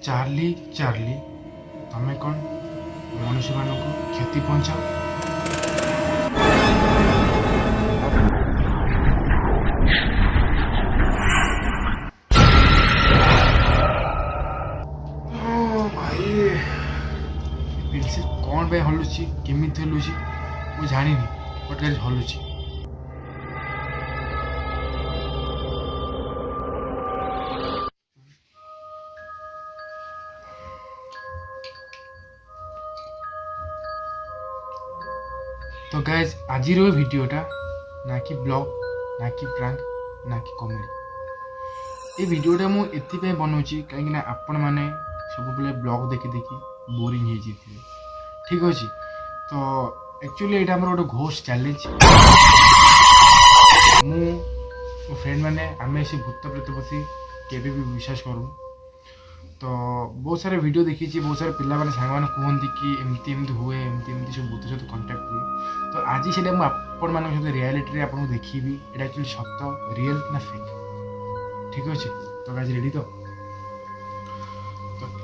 Charlie Charlie तमें कौन मनुष्य मान को क्षति पहुंचाओ। भाई पेंसिल कौन भाई हलुची केमी हलुची मुझे जानी बट गाइस हलुची। तो गाइज आज वीडियोटा ना कि ब्लॉग ना कि प्रैंक ना कि कॉमेडी ये वीडियोटा मुझे बनाऊँगी कहीं आपण मैंने सब बेले ब्लॉग देखी देखी बोरिंग हो जाइए। ठीक अच्छे तो एक्चुअली यहाँ आम गोटे घोस्ट चैलेंज मो फ्रेंड मैंने आम से भूत प्रेत बसी केवे भी विश्वास करूँ। तो बहुत सारे वीडियो देखी बहुत सारे पिला मैंने सांग मैंने कहते कि एमती एमती हुए एमती सब भूत सहित कंटाक्ट हुए। तो आज से आपण मान सहित रियालिटी आपको देखी यहाँ एक्चुअली सत रियल ना फेक। ठीक अच्छे तो आज रेडी तो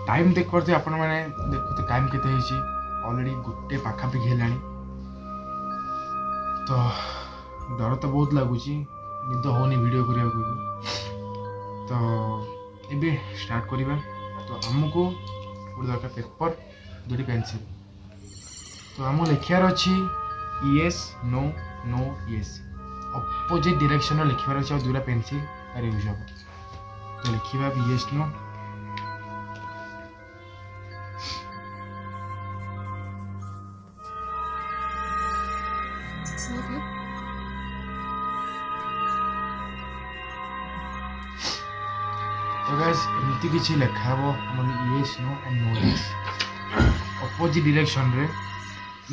टाइम देख पारे आपण मैंने देखते टाइम केते ऑलरेडी गोटे पाखापाखि है। तो डर तो बहुत लगुच निद होनी वीडियो करने को। तो ये स्टार्ट करवा। तो आमको गोटे दरकार पेपर दुटी पेनसिल। तो आमको लिखार अच्छी yes no no yes opposite direction लिखार अच्छे और दुटा पेनसिल तार यूज हम। तो लिखा येस नो। तो गाइस एमती किसी लिखा हम yes no and no yes opposite direction रे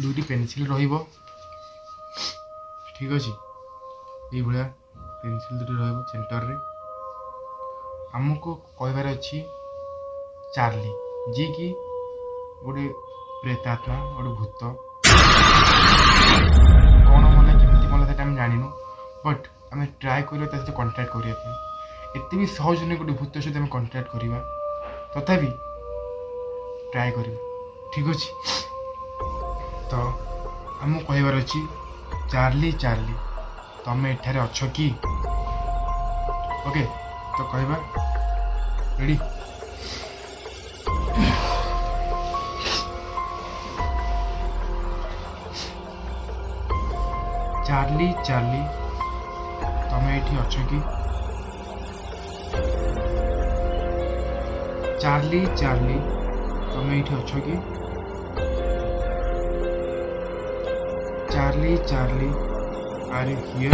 दुटी पेनसिल रहिबो। ठीक अच्छे ये भाया पेनसिल दुटी रहिबो सेंटर रे। आमको कहबार अच्छी चार्ली जी कि गोटे प्रेतात्मा गोटे भूत कौन मना केमती मना से जानिनु बट आम ट्राए कर कंटाक्ट करने एत भी सहज नहीं गोटे भूत सहित आम कंटाक्ट करवा तथापि ट्राए कर। ठीक अच्छे तो आमको कहबार अच्छी चार्ली चार्ली तमें एठारे अच्छ कि। ओके तो कहबा रेडी। चार्ली चार्ली तमें एठी अच्छ कि। चार्ली चार्ली तमें एठी अच्छ कि। Charlie Charlie are you here.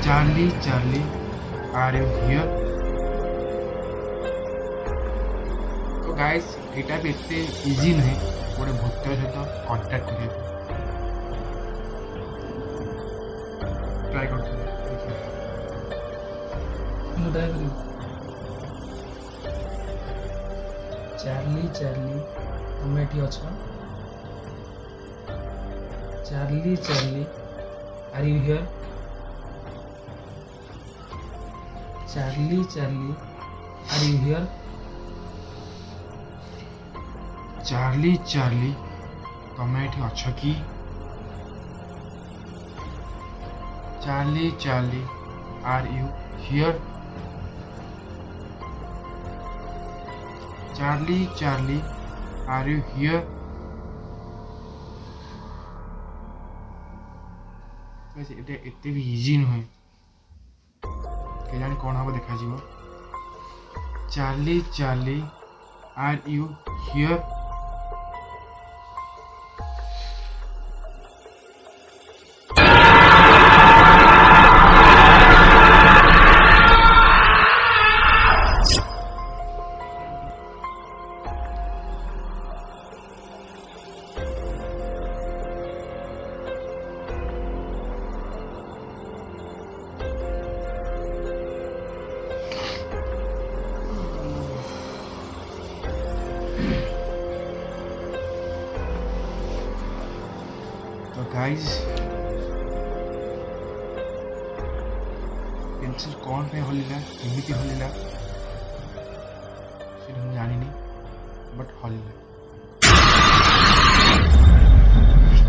Charlie Charlie are you here. तो गाइस यहाँ भी एते इजी नुहे गोटे भूत सहित कंटाक्ट कर ट्राई कर। चार्ली चार्ली तुम ये अच्छ। Charlie Charlie are you here. Charlie Charlie are you here. Charlie Charlie तमें ये अच्छ कि। Charlie Charlie are you here. Charlie Charlie are you here. एते भी इजी नुहे के जाने कौन हम देखा। Charlie Charlie are you here. Guys pencil कौन पे हल्ला केमिति हल्ला सेटा मैं जानी बट हल्ला।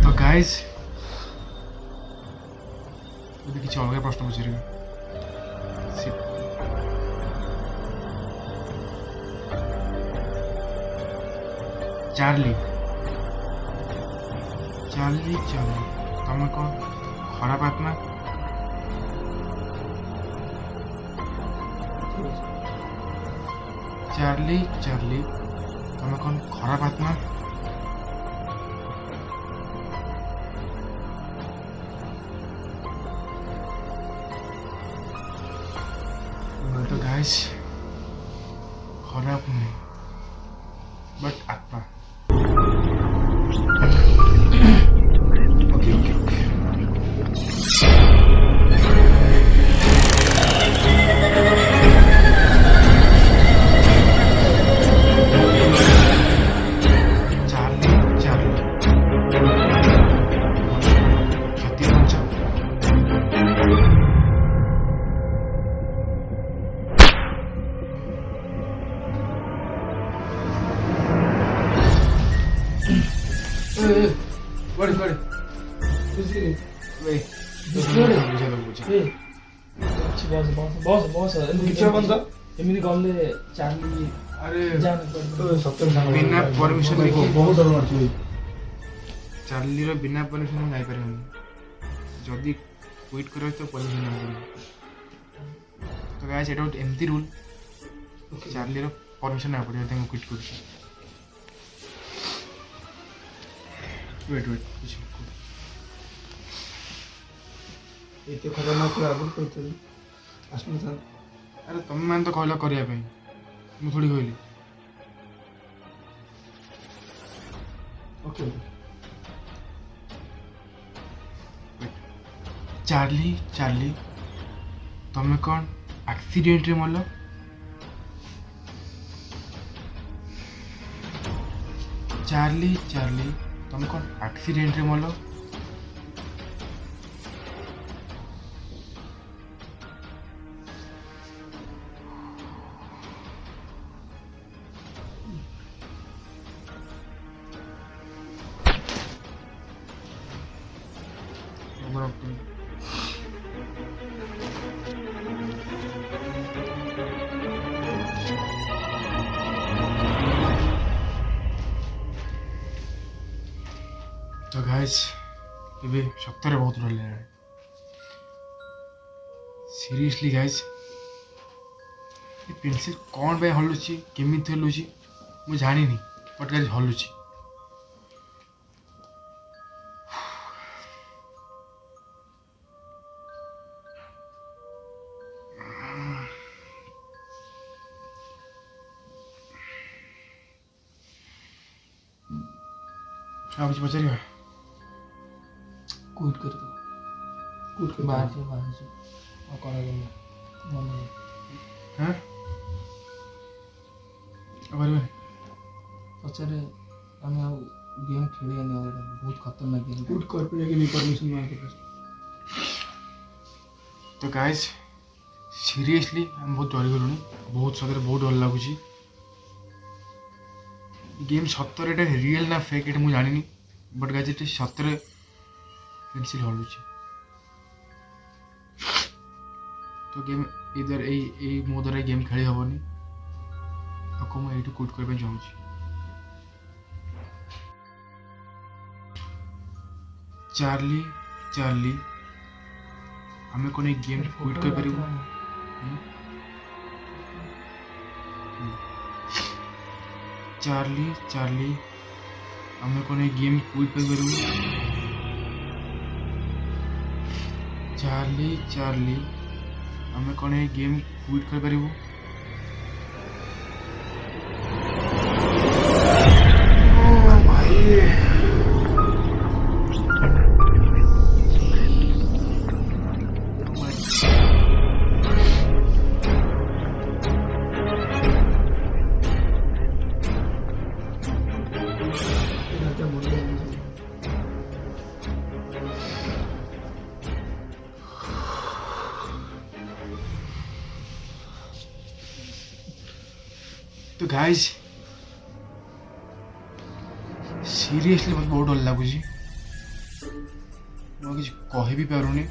तो गाइज मुझे किसी अलग प्रश्न पचार चार्ली चार्ली चार्ली तुम कौन खराब आत्मा? चार्ली चार्ली तुम कौन खराब आत्मा? तो गाइस खराब नहीं बट आत्मा। Okay okay okay Charlie Charlie क्षति पहुंचा। बड़े बड़े ଏମିତି ଗଲେ ଚାର୍ଲି अरे ଜାଣି बिना परमिशन ବହୁତ ଡର ମାରୁଛି चार्ली रो बिना परमिशन जाई परिबनी जदी क्विट करे तो परमिशन ना मिले। तो गाइस एटा एमती रूल चार्ली रो परमिशन ना पड़े तांको क्विट कर। वेट वेट कुछ ଏତେ ଖତରନାକ ଆଗରୁ କହିଥିଲି ଆସିନଥାନ୍ତି। अरे तुम मैंने तो कहला करिया पे मु थोड़ी कहली। ଓକେ चार्ली चार्ली तुम कौन एक्सीडेंट रे मरल? चार्ली चार्ली तुम कौन एक्सीडेंट रे मरल? तो गाइस ये सप्ताह बहुत डर लगे सीरियसली गाइस ये पेंसिल कौन पे हलुची केमिति हलुची मु जानी नहीं बट गाइस हलुची। आप कुछ पचारिए କ୍ୱିଟ୍ କରିଦେବ କ୍ୱିଟ୍ କରିଦେବ ବାହାରିଛି ଆଉ କରାଗଲା ମନେ हाँ अब ପଛରେ ଆମେ ଆଉ ଗେମ୍ ଖେଳିବାନି ଆଉ ଏଇଟା ବହୁତ ଖତରନାକ ଗେମ୍। କ୍ୱିଟ୍ କରିପାରିବେ ପରମିଶନ ମାଗିବେ। तो गाइस सीरियसली हम बहुत डरी गलुनी बहुत सतरे बहुत डर लगुच गेम सतरे एटा रियल ना फेक एटा मु जानिनी बट गाइस एटा सतरे पेंसिल हलुची। तो गेम इधर ए मो द्वारा गेम खेली हबनी ako मैं एटू क्विट करबे चाहूची। चार्ली चार्ली हमें कोन एक गेम क्विट कर परिबो? चार्ली चार्ली हमें कोन एक गेम क्विट कर परिबो? चार्ली चार्ली हमें कोन एक गेम क्विट कर परिबो? ओ भाई तो गाइज सीरियसली मत बहुत डर लगुच किसी कह भी पारूनी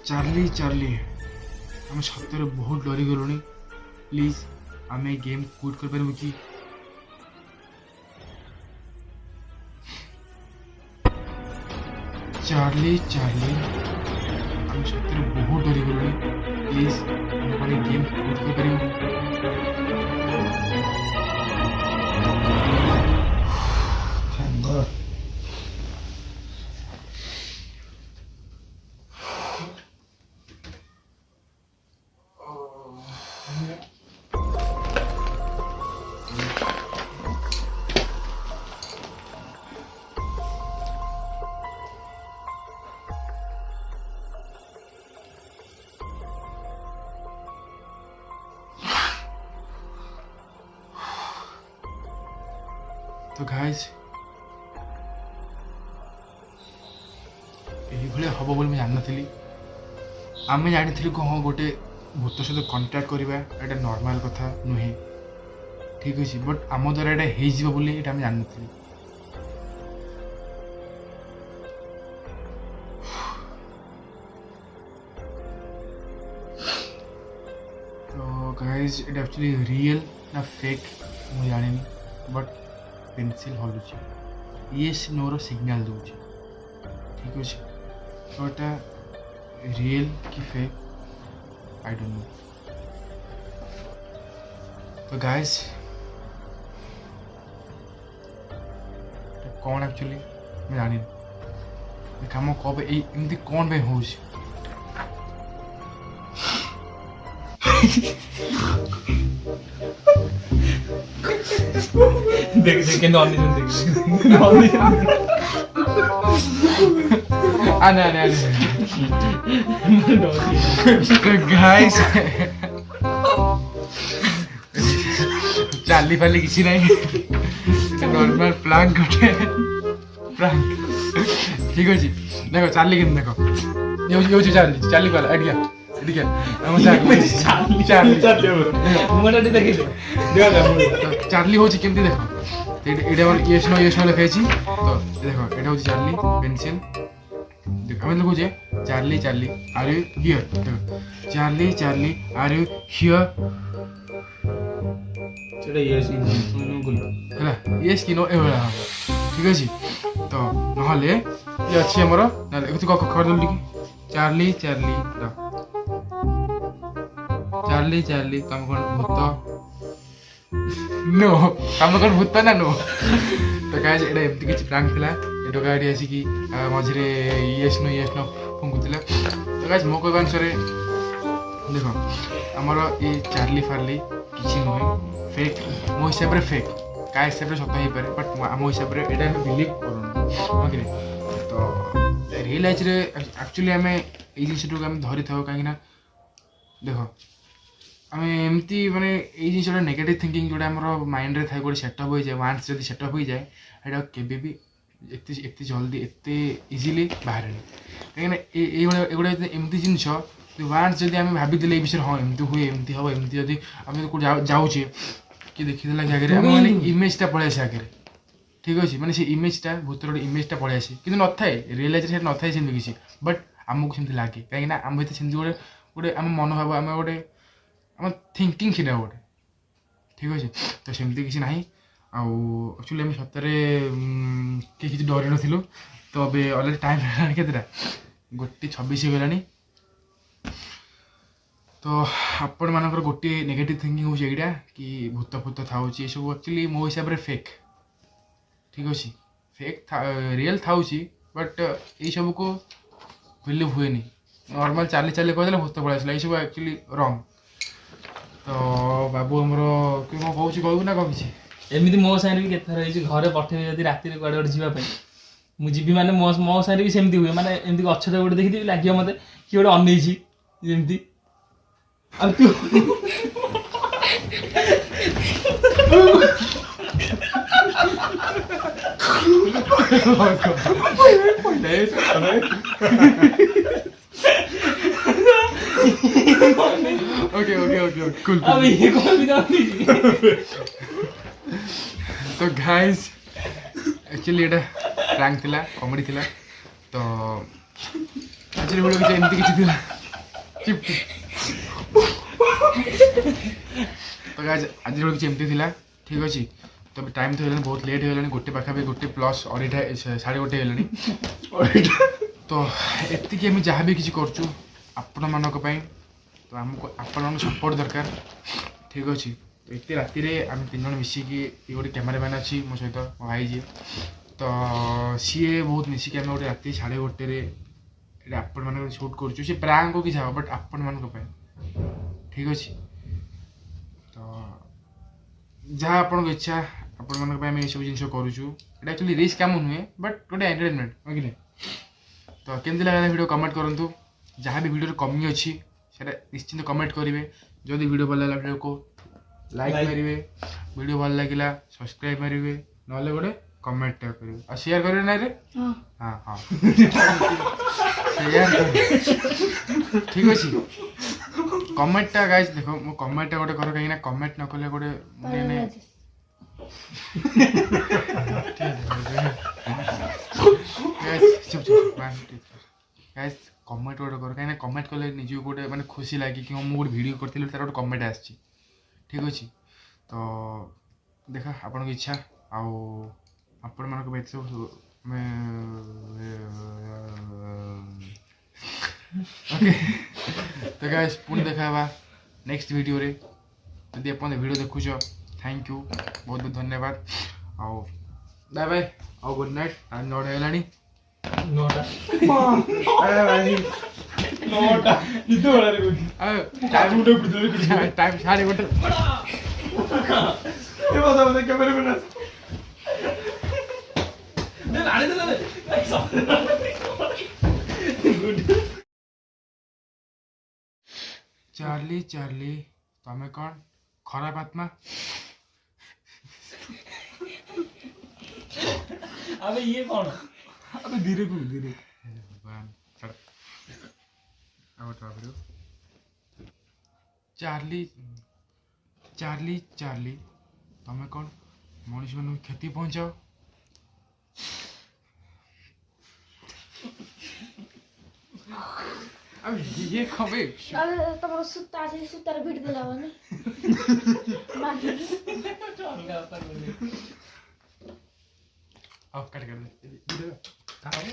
चार्ली चार्ली आम सतरे बहुत डरी गलुनी प्लीज आम गेम क्विट कर पारू कि चार्ली चार्ली आम सतरे बहुत डरी गलुनी प्लीज आम गेम क्विट कर पारू तो गाइज ये हम बोली मुझे जानी आम जानी कि हाँ गोटे भूत सहित कंटाक्ट करवा एटा नॉर्मल कथा नुहे ठीक अच्छे बट आम द्वारा यहाँ होली आम जानी तो गाइज इट एक्चुअली रियल ना फेक मुझे जानी बट पेनसिल हलुची येस नोर सिग्नल दूची ठीक अच्छे तो एटा रियल कि फेक आई डोंट नो तो गाइस कौन एक्चुअली मैं जानी कम कब एमती कौन पे हो देख देख के ऑडिशन देख ऑडिशन आने आने आने गाइस चार्ली फाली किसी नहीं नॉर्मल प्लांक गोटे प्लांक ठीक अच्छे देखो चार्ली के देखो ये चार्ली चार्ली पाला एडिया एडिया हम चार्ली चार्ली चार्ली मोटा देखि देखा चार्ली होची केमती देखो एटा येस नो लिखाई तो देखो एटा होची चार्ली पेंसिल देखो हम लिखुचे Charlie Charlie are you here देखो Charlie Charlie are you here सेटा यस इन गुल हला येस कि नो एवला ठीक अछि तो नहले ये अछि हमर नले तू खबर दलि कि चार्ली चार्ली चार्ली चार्ली कम कोन भूत नो कम कोन भूत ना नो तो गाइस एटा एमती किछ प्रांक थिला एटा गाडी आसी कि मझरे येस नो फंकुतिला तो गाइस मो कहबा अनुसार देखो हमर ए चार्ली फार्ली किछि नय फेक मो हिसाब रे फेक का हिसाब रे सत ही पारे बट मो हिसाब रे एटा हम बिलीव करूँ ओके तो रियल लाइफ रे एक्चुअली हमें ए जिनिसटू हम धरि थाओ काहे ना देखो आम एमती माने ये जिन नेगेटिव थिंकिंग जोटा आम माइंड रे थाए गोटे सेटअप हो जाए वान्स जब सेटअप हो जाए एटा केबे भी एत जल्दी एत इजिली बाहर कहीं एगुड़ा एमती जिनस वान्स जब आम भाभी ये विषय हाँ एमती हुए एमती हम एमती जब आम जाऊे कि देखीदेला आगे मैंने इमेजटा पलि आसे आगे ठीक अच्छे मैंने से इमेजटा भूतर गोटे इमेजटा पलि आसे कि न थाए रियल लाइफ से न थाए सेमती किसी बट आमको सेमती लगे कहीं आम भीतर सेमती गोटे गोटे आम मनोभाव आम गोटे आम थिंकिंग से गोटे ठीक अच्छे तो सेमती किसी ना एक्चुअली आम सतरे किसी डर नु तो अभी अलरेडी टाइम है केतटा 1:26 होगा तो आपण मानकर गोटे नेगेटिव थिंकिंग हो एटा कि भूत फूत था सब एक्चुअली मो हिसाब रे फेक ठीक अच्छे फेक रियल था बट ये सब को बिलीव हुए नॉर्मल चाली चाली कहदेला भूत पलि आसला ये सब एक्चुअली रंग तो बाबू आमर कि कौन कहू ना कौन किसी एमती मो साइड भी केत घरे पठेबे जदि राति रे कुआडे गोटे जीवा मु जीवी माने मो साइड भी सेमती हुए माने एमती गछटे गोटे देखि लगे मते कि गोटे अनैछि जेमती अब तू ओके ओके ओके कूल अब ये कौन भी दाव नहीं तो गाइस एक्चुअली एटा प्रैंक थिला कॉमेडी थिला तो एक्चुअली वीडियो किछ एमती किछ थिला चिप तो गाइस आज वीडियो किछ एमती थिला ठीक अछि तो टाइम तो हेलानी बहुत लेट हेलानी गोटे पाखा पे गोटे प्लस अढ़ीटा 1:30 हेलानी तो एति कि हम जहाँ भी किछ करछु आपण मानक पई तो हमको आपण सपोर्ट दरकार ठीक अछि तो एते राति रे हम तीन जन मिसिकी ये गोटे कैमरामैन अच्छी मो सहित मो भाई जी तो सीए बहुत मिसिकी आम गोटे राति 1:30 रे आपण मान शूट करछु से प्रैंक हो कि जाओ बट आपण मानक पई ठीक अछि तो जहाँ आपण इच्छा आपण मानक पई हम ये सब जिंस करूछु एटा एक्चुअली रिस्क काम नुहे बट गोटे एंटरटेनमेंट ओके नहीं तो केमती लगा वीडियो कमेंट करंतु जहाँ भी वीडियो कमी अच्छी सेटा निश्चिंत कमेंट करेंगे जदि वीडियो भल लगा वीडियो को लाइक करेंगे वीडियो भल लगे सब्सक्राइब करेंगे ना गोटे कमेंट करेंगे और शेयर करेंगे ना रे हाँ हाँ शेयर ठीक अच्छे कमेंटा गाइस देखो मो कमेंटा गोटे कर कहीं कमेंट न कले गोटे मुझे चुप चुप गाइस कमेंट गोटे कर कहीं कमेंट कले निज गोटे माने खुशी लगे कि मुझे गोटे वीडियो करथिले तार गोटे कमेंट आछि ठीक अच्छे तो देखा आपण इच्छा आउ आपण मानक बेत सब ओके तो गाइस पुणी देखा नेक्स्ट वीडियो रे यदि आप वीडियो देखुछ थैंक यू बहुत बहुत धन्यवाद आओ बाय बाय आओ गुड नाइट टाइम 9 हेलानी 9टा निद बड़ा रे कोई टाइम उठे बिदरे टाइम 1:30 ये बता कैमरे में ना दे आने दे चार्ली चार्ली तमें कौन खराब आत्मा अबे ये कौन अबे धीरे को धीरे भगवान चल अब ट्राई करो चार्ली चार्ली चार्ली तमें कौन मनुष्य मन क्षति पहुंचाओ अब ये खबे अरे तमरो सुत्ता छै सुत्तार भिड़ देला बने मार चल का कर ले अब कट कर दे